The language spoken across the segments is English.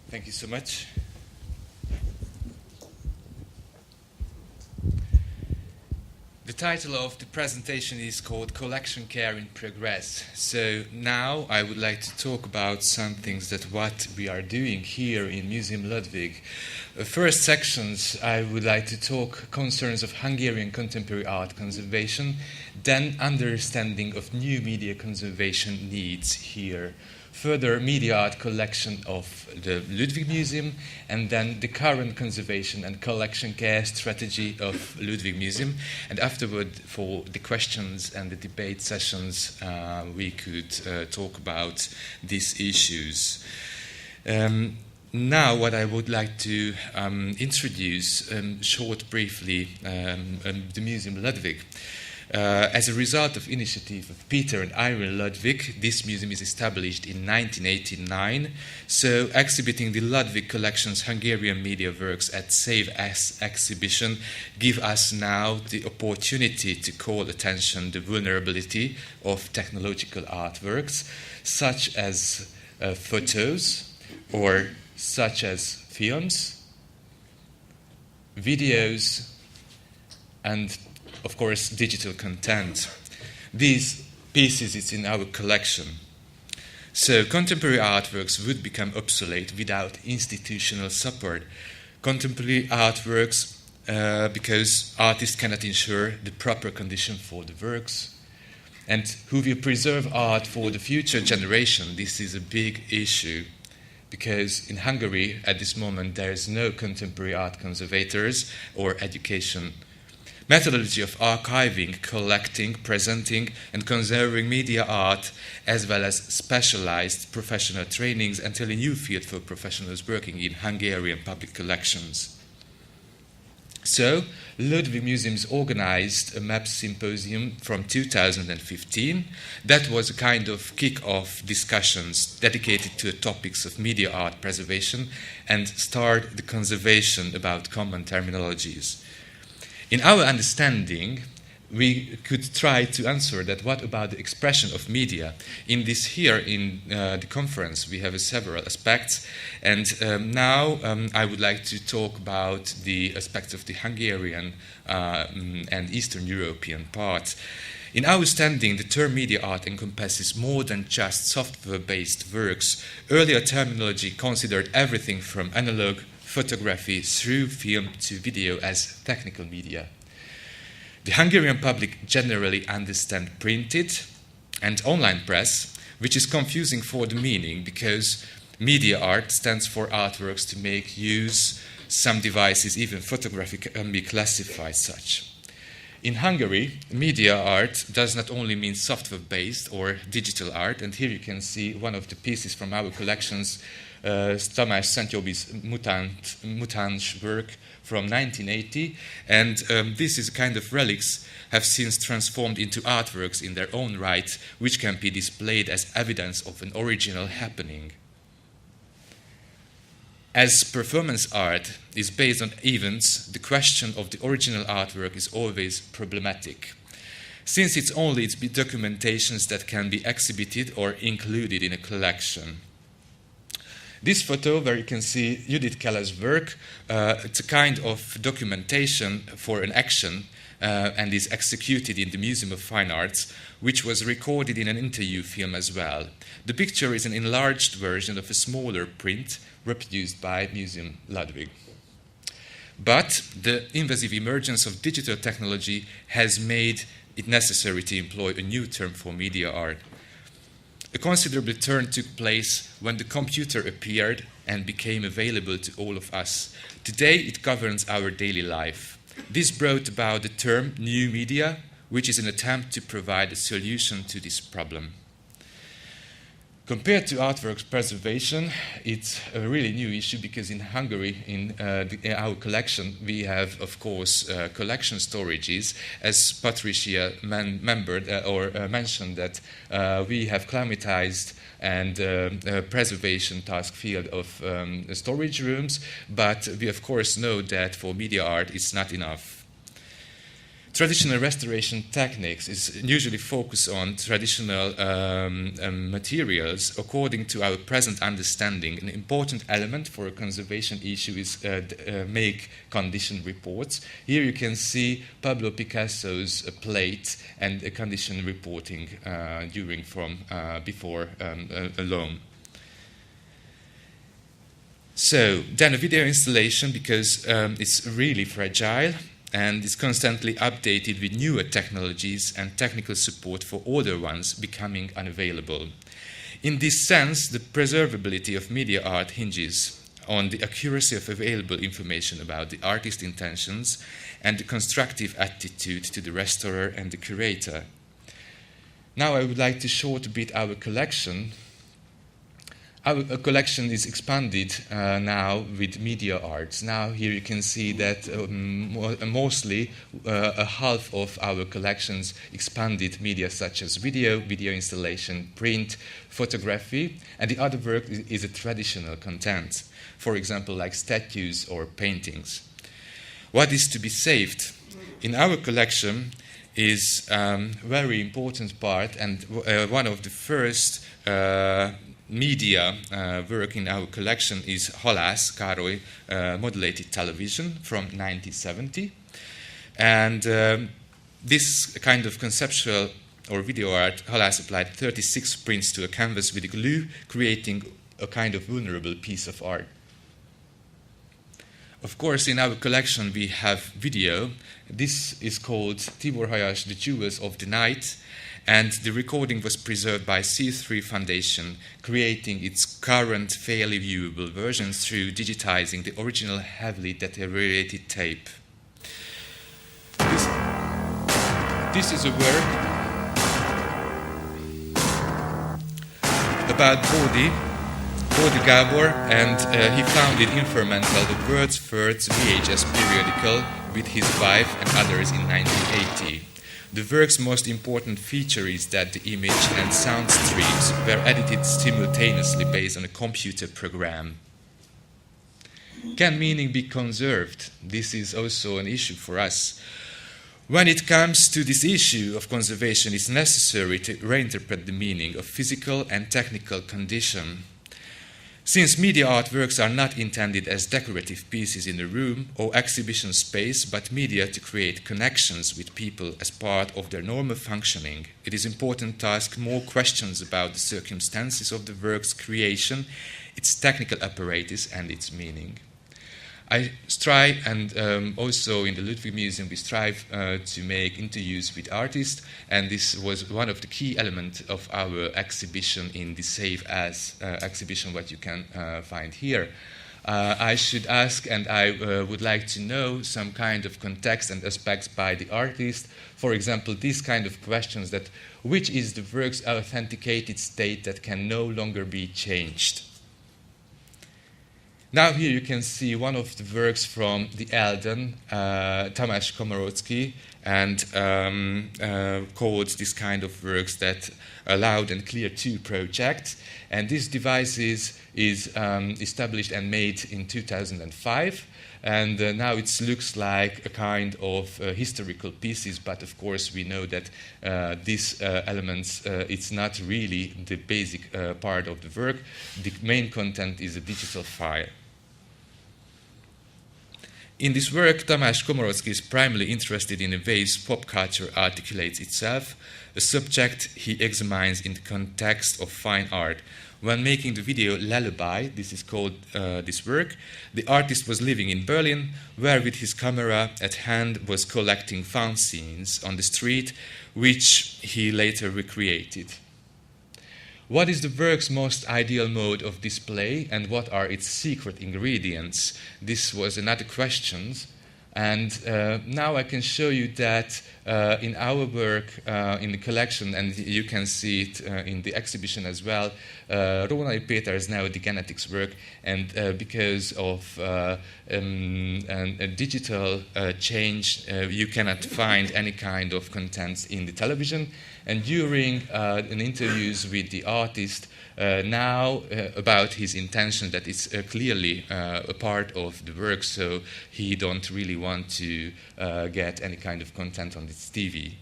Thank you so much. The title of the presentation is called Collection Care in Progress. So now I would like to talk about some things that what we are doing here in Museum Ludwig. First sections I would like to talk concerns of Hungarian contemporary art conservation, then understanding of new media conservation needs here. Further, media art collection of the Ludwig Museum, and then the current conservation and collection care strategy of Ludwig Museum. And afterward, for the questions and the debate sessions, we could talk about these issues. Now, what I would like to introduce briefly, the Museum Ludwig. As a result of initiative of Peter and Irene Ludwig, this museum is established in 1989, so exhibiting the Ludwig collection's Hungarian media works at Save Us exhibition give us now the opportunity to call attention to the vulnerability of technological artworks, such as photos, or such as films, videos, and of course, digital content. These pieces is in our collection. So contemporary artworks would become obsolete without institutional support. Contemporary artworks, because artists cannot ensure the proper condition for the works. And who will preserve art for the future generation? This is a big issue, because in Hungary, at this moment, there is no contemporary art conservators or education. Methodology of archiving, collecting, presenting, and conserving media art, as well as specialized professional trainings, until a new field for professionals working in Hungarian public collections. So, Ludwig Museums organized a map symposium from 2015. That was a kind of kick-off discussions dedicated to the topics of media art preservation and start the conservation about common terminologies. In our understanding, we could try to answer that what about the expression of media? In this here, in the conference, we have several aspects, and now I would like to talk about the aspects of the Hungarian and Eastern European part. In our understanding, the term media art encompasses more than just software-based works. Earlier terminology considered everything from analog photography through film to video as technical media. The Hungarian public generally understand printed and online press, which is confusing for the meaning because media art stands for artworks to make use. Some devices, even photography, can be classified such. In Hungary, media art does not only mean software-based or digital art, and here you can see one of the pieces from our collections, Tamás Szentjobbis Mutáns work from 1980, and this is a kind of relics have since transformed into artworks in their own right, which can be displayed as evidence of an original happening. As performance art is based on events, the question of the original artwork is always problematic, since it's only its documentations that can be exhibited or included in a collection. This photo, where you can see Judith Keller's work, it's a kind of documentation for an action and is executed in the Museum of Fine Arts, which was recorded in an interview film as well. The picture is an enlarged version of a smaller print reproduced by Museum Ludwig. But the invasive emergence of digital technology has made it necessary to employ a new term for media art. A considerable turn took place when the computer appeared and became available to all of us. Today it governs our daily life. This brought about the term new media, which is an attempt to provide a solution to this problem. Compared to artworks preservation, it's a really new issue because in Hungary, in our collection, we have, of course, collection storages. As Patricia mentioned that we have climatized and preservation task field of storage rooms, but we of course know that for media art it's not enough. traditional restoration techniques is usually focused on traditional materials. According to our present understanding, an important element for a conservation issue is make condition reports. Here you can see Pablo Picasso's plate and condition reporting during from before a loan. So then a video installation, because it's really fragile and is constantly updated with newer technologies and technical support for older ones becoming unavailable. In this sense, the preservability of media art hinges on the accuracy of available information about the artist's intentions and the constructive attitude to the restorer and the curator. Now I would like to show a bit our collection. Our collection is expanded now with media arts. Now here you can see that mostly a half of our collections expanded media such as video installation, print, photography, and the other work is a traditional content, for example like statues or paintings. What is to be saved? In our collection is a very important part, and one of the first media work in our collection is Halász Károly modulated television from 1970. And this kind of conceptual or video art, Halász applied 36 prints to a canvas with glue, creating a kind of vulnerable piece of art. Of course, in our collection we have video. This is called Tibor Hajas, The Jewels of the Night, and the recording was preserved by C3 Foundation, creating its current fairly viewable version through digitizing the original heavily deteriorated tape. This is a work about Bódi Gábor, and he founded in Fermanagh the world's first VHS periodical with his wife and others in 1980. The work's most important feature is that the image and sound streams were edited simultaneously based on a computer program. Can meaning be conserved? This is also an issue for us. When it comes to this issue of conservation, it's necessary to reinterpret the meaning of physical and technical condition. Since media artworks are not intended as decorative pieces in a room or exhibition space, but media to create connections with people as part of their normal functioning, it is important to ask more questions about the circumstances of the work's creation, its technical apparatus, and its meaning. I strive, and also in the Ludwig Museum, we strive to make interviews with artists, and this was one of the key elements of our exhibition in the Save As exhibition, what you can find here. I should ask, and I would like to know some kind of context and aspects by the artist. For example, these kind of questions that, which is the work's authenticated state that can no longer be changed? Now here you can see one of the works from the Eldon, Tamás Komorowski, and called this kind of works that Loud and Clear 2 project. And this device is established and made in 2005. And now it looks like a kind of historical pieces, but of course we know that these elements, it's not really the basic part of the work. The main content is a digital file. In this work, Tamás Komorowski is primarily interested in the ways pop culture articulates itself, a subject he examines in the context of fine art. When making the video Lullaby, this is called this work, the artist was living in Berlin, where with his camera at hand was collecting found scenes on the street, which he later recreated. What is the work's most ideal mode of display, and what are its secret ingredients? This was another question. And now I can show you that in our work in the collection, and you can see it in the exhibition as well, Rónai Péter is now the genetics work, and because of a digital change, you cannot find any kind of contents in the television. And during an interviews with the artist, now about his intention that it's clearly a part of the work, so he don't really want to get any kind of content on this TV.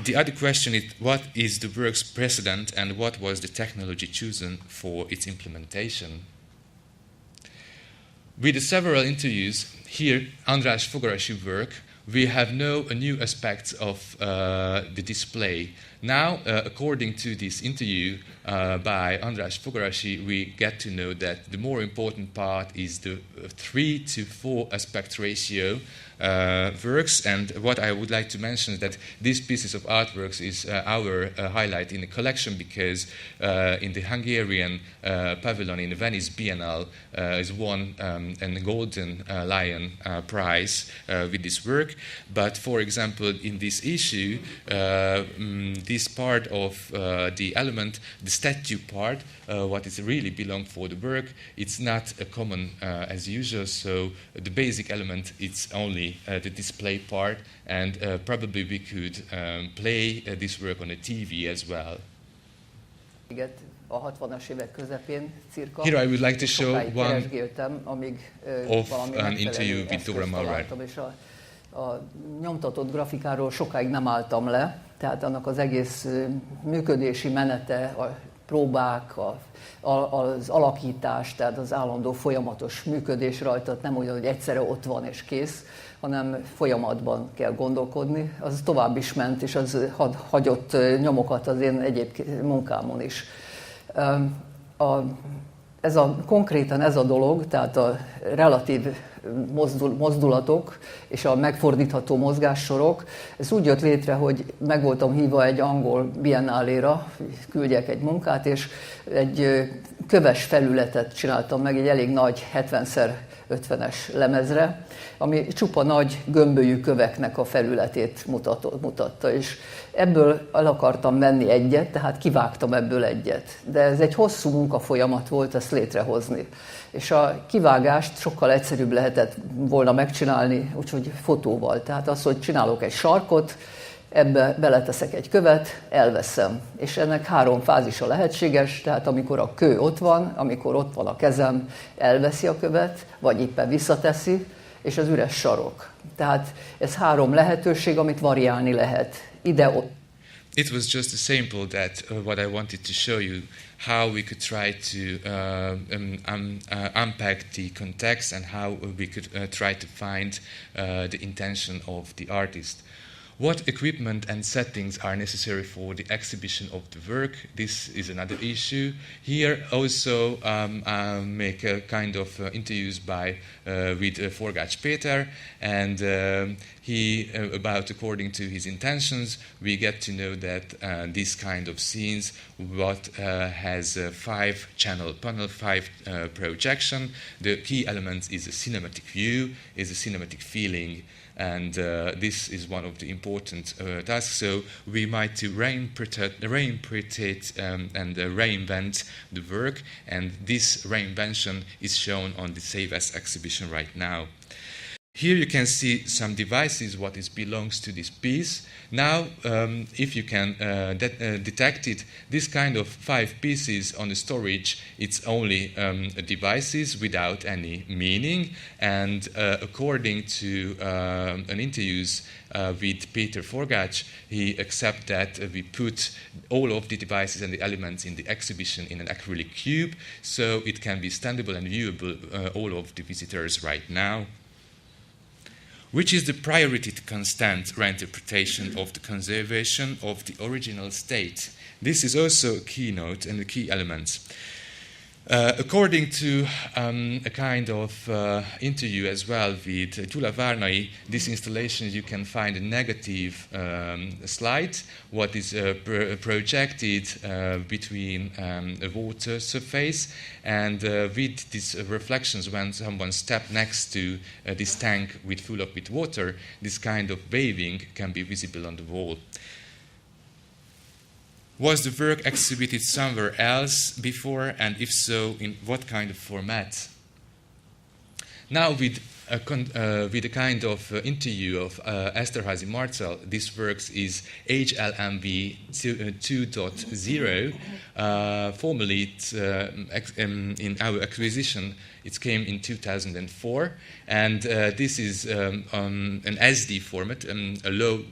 The other question is, what is the work's precedent and what was the technology chosen for its implementation? With the several interviews, here, András Fogarasi work, we have no new aspects of the display. Now, according to this interview by András Fogarasi, we get to know that the more important part is the 3 to 4 aspect ratio works, and what I would like to mention is that these pieces of artworks is our highlight in the collection, because in the Hungarian pavilion in the Venice Biennale is won a Golden Lion prize with this work. But for example, in this issue, this part of the element, the statue part, what is really belong for the work, it's not a common as usual, so the basic element, it's only the display part, and probably we could play this work on a TV as well. A 60-as évek közepén cirka. Here I would like to show one amíg of an interview with Dora Marwar. És a nyomtatott grafikáról sokáig nem álltam le, tehát annak az egész működési menete, a próbák, az alakítás, tehát az állandó folyamatos működés rajta, nem olyan, hogy egyszerre ott van és kész, hanem folyamatban kell gondolkodni. Az tovább is ment, és az hagyott nyomokat az én egyéb munkámon is. Konkrétan ez a dolog, tehát a relatív mozdulatok és a megfordítható mozgássorok, ez úgy jött létre, hogy meg voltam hívva egy angol biennáléra, küldjek egy munkát, és egy köves felületet csináltam meg, egy elég nagy 70x50-es lemezre, ami csupa nagy gömbölyű köveknek a felületét mutatta, és ebből el akartam venni egyet, tehát kivágtam ebből egyet. De ez egy hosszú munkafolyamat volt ezt létrehozni. És a kivágást sokkal egyszerűbb lehetett volna megcsinálni, úgyhogy fotóval. Tehát az, hogy csinálok egy sarkot, ebbe beleteszek egy követ, elveszem. És ennek 3 fázisa lehetséges, tehát amikor a kő ott van, amikor ott van a kezem, elveszi a követ, vagy éppen visszateszi, és az üres sarok. Tehát ez 3 lehetőség, amit variálni lehet. Ide-ott. It was just a sample that what I wanted to show you, how we could try to unpack the context and how we could try to find the intention of the artist. What equipment and settings are necessary for the exhibition of the work? This is another issue. Here also make a kind of interviews with Forgács Péter, and he, according to his intentions, we get to know that this kind of scenes, what has a 5-channel panel, 5 projection. The key element is a cinematic view, is a cinematic feeling, and this is one of the important tasks. So we might to reinterpret and reinvent the work, and this reinvention is shown on the Save As exhibition right now. Here you can see some devices, what belongs to this piece. Now, if you can detect it, this kind of 5 pieces on the storage, it's only devices without any meaning. And according to an interviews with Peter Forgács, he accepts that we put all of the devices and the elements in the exhibition in an acrylic cube, so it can be standable and viewable all of the visitors right now. Which is the priority to constant reinterpretation of the conservation of the original state. This is also a keynote and the key elements. According to a kind of interview as well with Gyula Várnai, this installation you can find a negative slide, what is projected between a water surface, and with these reflections when someone steps next to this tank full of water, this kind of waving can be visible on the wall. Was the work exhibited somewhere else before, and if so, in what kind of format? Now with with a kind of interview of Esterházy Marcel. This work is HLMV 2.0. Formerly, in our acquisition, it came in 2004, and this is an SD format, a low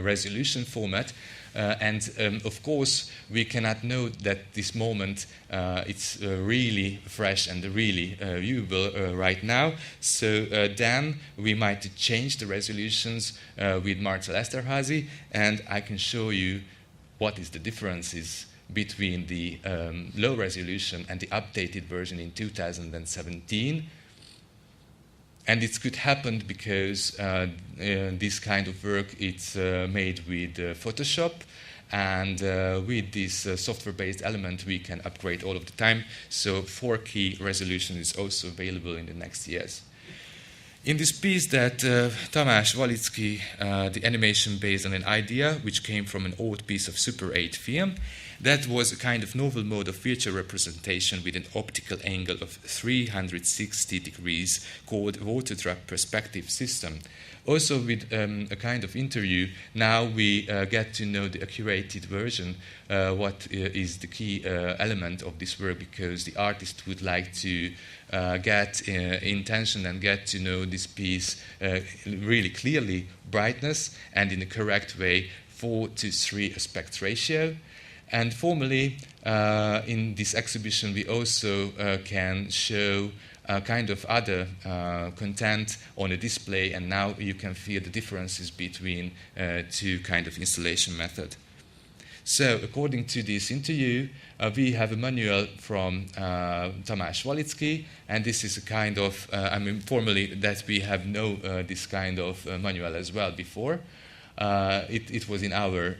resolution format. Of course, we cannot know that this moment it's really fresh and really viewable right now. So then we might change the resolutions with Marcel Esterházy, and I can show you what is the differences between the low resolution and the updated version in 2017. And it could happen because this kind of work it's made with Photoshop, and with this software-based element we can upgrade all of the time. So 4K resolution is also available in the next years. In this piece that Tamás Walitzki, the animation based on an idea which came from an old piece of Super 8 film, that was a kind of novel mode of virtual representation with an optical angle of 360 degrees called water drop perspective system. Also with a kind of interview, now we get to know the accurated version, what is the key element of this work, because the artist would like to get intention and get to know this piece really clearly, brightness, and in the correct way, 4:3 aspect ratio. And formally, in this exhibition, we also can show kind of other content on a display, and now you can feel the differences between two kind of installation method. So, according to this interview, we have a manual from Tamás Walitzki, and this is a kind of, formally that we have no this kind of manual as well before. It was in our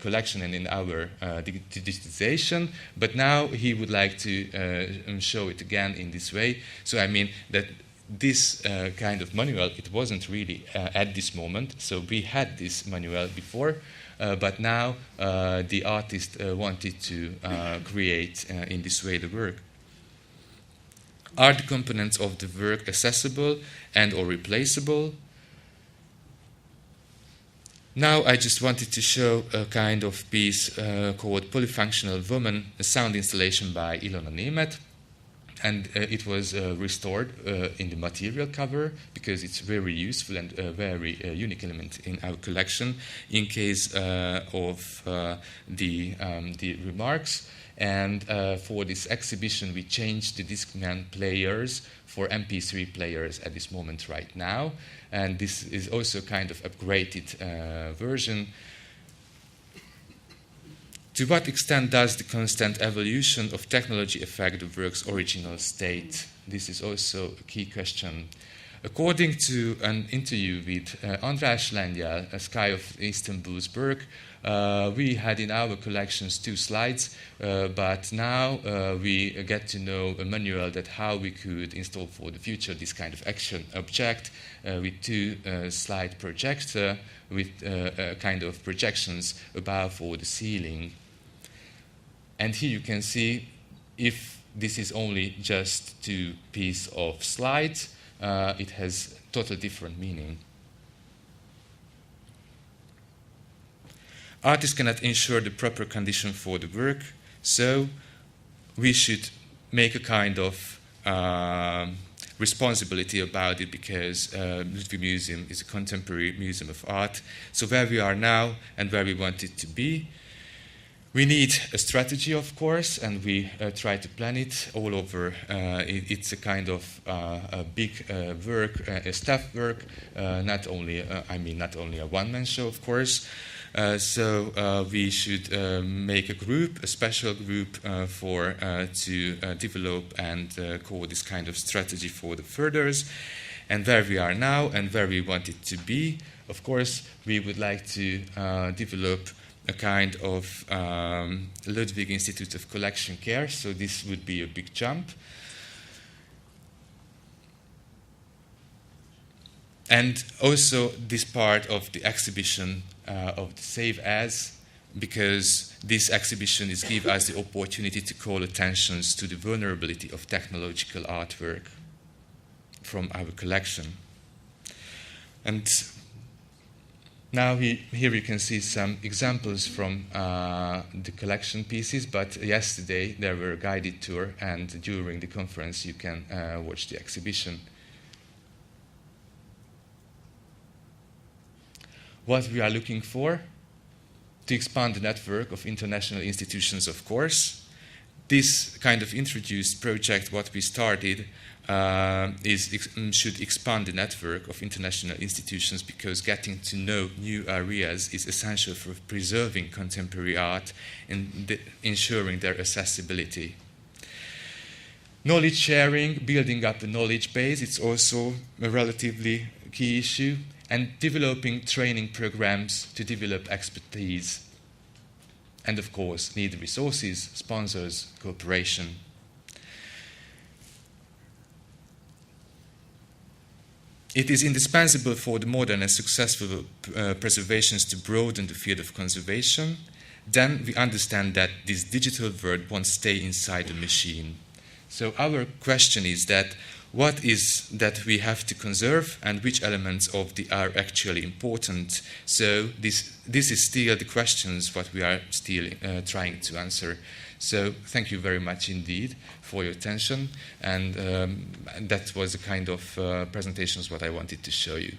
collection and in our digitization, but now he would like to show it again in this way. So I mean that this kind of manual, it wasn't really at this moment. So we had this manual before, but now the artist wanted to create in this way the work. Are the components of the work accessible and or replaceable? Now I just wanted to show a kind of piece called Polyfunctional Woman, a sound installation by Ilona Németh. And it was restored in the material cover because it's very useful and a very unique element in our collection in case of the remarks. And for this exhibition, we changed the Discman players for MP3 players at this moment right now. And this is also kind of upgraded version. To what extent does the constant evolution of technology affect the work's original state? This is also a key question. According to an interview with András Lengyel, a Sky of Istanbul's work, we had in our collections 2 slides, but now we get to know a manual that how we could install for the future this kind of action object with 2 slide projector with kind of projections above or the ceiling. And here you can see if this is only just 2 pieces of slides, it has totally different meaning. Artists cannot ensure the proper condition for the work, so we should make a kind of responsibility about it because Ludwig Museum is a contemporary museum of art. So where we are now and where we want it to be, we need a strategy, of course, and we try to plan it all over. It's a kind of a big work, a staff work, not only a one-man show, of course. So we should make a group, a special group to develop and call this kind of strategy for the furthers. And where we are now and where we want it to be, of course, we would like to develop a kind of Ludwig Institute of Collection Care, so this would be a big jump. And also this part of the exhibition of the Save As, because this exhibition is give us the opportunity to call attentions to the vulnerability of technological artwork from our collection. And now here you can see some examples from the collection pieces, but yesterday there were a guided tour, and during the conference you can watch the exhibition. What we are looking for? To expand the network of international institutions, of course. This kind of introduced project, what we started, should expand the network of international institutions, because getting to know new areas is essential for preserving contemporary art and ensuring their accessibility. Knowledge sharing, building up a knowledge base, it's also a relatively key issue, and developing training programs to develop expertise. And of course, need resources, sponsors, cooperation. It is indispensable for the modern and successful preservations to broaden the field of conservation. Then we understand that this digital world won't stay inside the machine. So our question is that what is that we have to conserve, and which elements of the are actually important? So this is still the questions what we are still trying to answer. So thank you very much indeed for your attention, and that was the kind of presentations what I wanted to show you.